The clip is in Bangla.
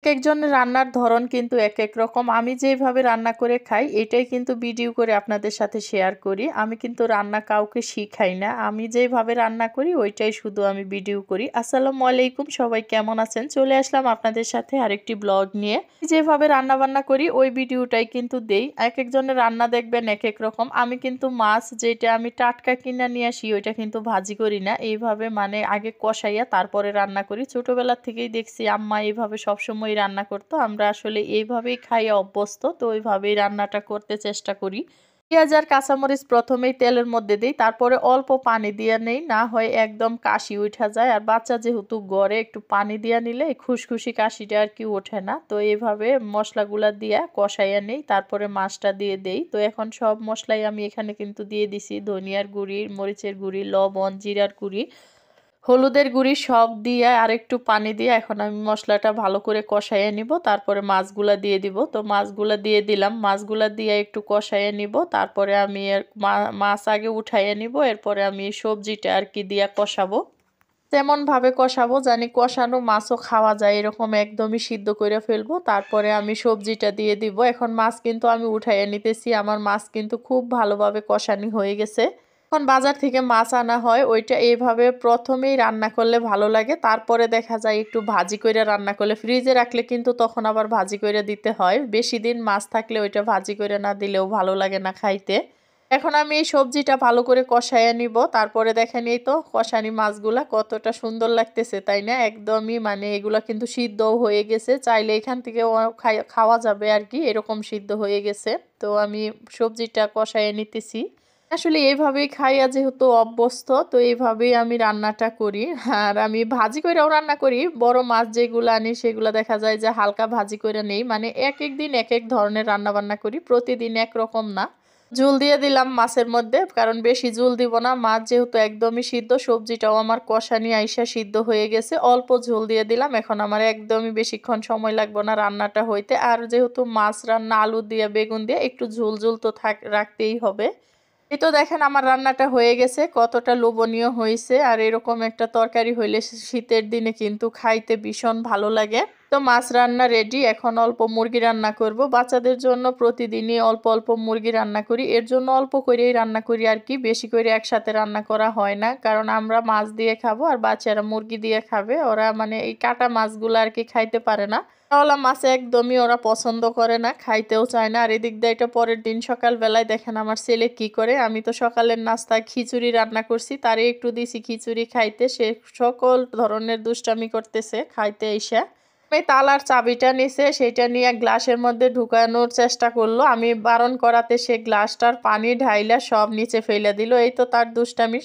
একেকজনের রান্নার ধরন কিন্তু একেক রকম। আমি যেভাবে রান্না করে খাই এটাই কিন্তু ভিডিও করে আপনাদের সাথে শেয়ার করি। আমি কিন্তু রান্না কাউকে শিখাই না। আমি যেভাবে রান্না করি ওইটাই শুধু আমি ভিডিও করি। আসসালামু আলাইকুম, সবাই কেমন আছেন? চলে আসলাম আপনাদের সাথে আরেকটি ব্লগ নিয়ে। যেভাবে রান্না-বান্না করি ওই ভিডিওটাই কিন্তু দেই। একেকজনের রান্না দেখবেন একেক রকম। আমি কিন্তু মাছ যেটা আমি টাটকা কিনা নিয়ে আসি ওইটা কিন্তু ভাজি করি না। এইভাবে মানে আগে কষাইয়া তারপরে রান্না করি। ছোটবেলা থেকেই দেখছি আম্মা এইভাবে সবসময় রান্না করতো। আমরা আসলে এইভাবেই খাইয়া অভ্যস্ত। তো ওইভাবেই রান্নাটা করতে চেষ্টা করি। পেঁয়াজ আর কাঁচামরিচ প্রথমেই তেলের মধ্যে দেই। তারপরে অল্প পানি দিয়া নেই। না হয় একদম কাশি উইঠা যায়। আর বাচ্চা যেহেতু গড়ে একটু পানি দিয়া নিলে খুশখুশি কাশিটা আর কি ওঠে না। তো এভাবে মসলাগুলা দিয়া কষাইয়া নেই। তারপরে মাছটা দিয়ে দেই। তো এখন সব মসলাই আমি এখানে কিন্তু দিয়ে দিছি। ধনিয়ার গুঁড়ি, মরিচের গুঁড়ি, লবণ, জিরার গুঁড়ি, হলুদের গুঁড়ি সব দিয়ে আর একটু পানি দিয়ে এখন আমি মশলাটা ভালো করে কষাইয়ে নিব। তারপরে মাছগুলা দিয়ে দিব। তো মাছগুলা দিয়ে দিলাম। মাছগুলা দিয়ে একটু কষাইয়ে নিব। তারপরে আমি মাছ আগে উঠাইয়ে নিব। এরপরে আমি সবজিটা আর কি দিয়া কষাবো। তেমনভাবে কষাবো জানি কষানো মাছও খাওয়া যায়, এরকম একদমই সিদ্ধ করে ফেলবো। তারপরে আমি সবজিটা দিয়ে দিব। এখন মাছ কিন্তু আমি উঠাইয়ে নিতেছি। আমার মাছ কিন্তু খুব ভালোভাবে কষানি হয়ে গেছে। এখন বাজার থেকে মাছ আনা হয় ওইটা এইভাবে প্রথমেই রান্না করলে ভালো লাগে। তারপরে দেখা যায় একটু ভাজি করে রান্না করলে, ফ্রিজে রাখলে কিন্তু তখন আবার ভাজি করে দিতে হয়। বেশি দিন মাছ থাকলে ওইটা ভাজি করে না দিলেও ভালো লাগে না খাইতে। এখন আমি এই সবজিটা ভালো করে কষাইয়া নিব। তারপরে দেখেন এই তো কষানি মাছগুলা কতটা সুন্দর লাগতেছে, তাই না? একদমই মানে এগুলা কিন্তু সিদ্ধও হয়ে গেছে। চাইলে এখান থেকে খাওয়া যাবে আর কি, এরকম সিদ্ধ হয়ে গেছে। তো আমি সবজিটা কষাইয়া নিতেছি। আসলে এইভাবেই খাইয়া যেহেতু অভ্যস্ত, তো এইভাবেই আমি রান্নাটা করি। আর আমি ভাজি কইরাও রান্না করি। বড় মাছ যেগুলো আনি সেগুলো দেখা যায় যে হালকা ভাজি করে নেই। মানে একেক দিন একেক ধরনের রান্না বান্না করি। প্রতিদিন একরকম না। ঝোল দিয়ে দিলাম মাছের মধ্যে, কারণ বেশি ঝোল দিব না। মাছ যেহেতু একদমই সিদ্ধ, সবজিটাও আমার কষানি আইসা সিদ্ধ হয়ে গেছে। অল্প ঝোল দিয়ে দিলাম। এখন আমার একদমই বেশিক্ষণ সময় লাগবে না রান্নাটা হইতে। আর যেহেতু মাছ রান্না আলু দিয়ে বেগুন দিয়ে একটু ঝোল ঝোল তো রাখতেই হবে। এই তো দেখেন আমার রান্নাটা হয়ে গেছে, কতটা লোভনীয় হয়েছে। আর এরকম একটা তরকারি হইলে শীতের দিনে কিন্তু খাইতে ভীষণ ভালো লাগে। তো মাছ রান্না রেডি। এখন অল্প মুরগি রান্না করব। বাচ্চাদের জন্য প্রতিদিনই অল্প অল্প মুরগি রান্না করি। এর জন্য অল্প করেই রান্না করি আর কি, বেশি করে একসাথে রান্না করা হয় না। কারণ আমরা মাছ দিয়ে খাবো আর বাচ্চারা মুরগি দিয়ে খাবে। ওরা মানে এই কাটা মাছগুলো আর কি খাইতে পারে না। কাওলা মাছ একদমই ওরা পছন্দ করে না, খাইতেও চায় না। আর এদিক দিয়ে এটা পরের দিন সকালবেলায় দেখেন আমার ছেলে কি করে। আমি তো সকালের নাস্তায় খিচুড়ি রান্না করছি, তারে একটু দিছি খিচুড়ি খাইতে। সে সকল ধরনের দুষ্টামি করতেছে খাইতে এসে। এই তালার চাবিটা নিছে, সেটা নিয়ে গ্লাসের মধ্যে ঢুকানোর চেষ্টা করলো। আমি বারণ করাতে সে গ্লাসটার পানি ঢাইলা সব নিচে ফেলে দিল। এই তো তার দুষ্টামি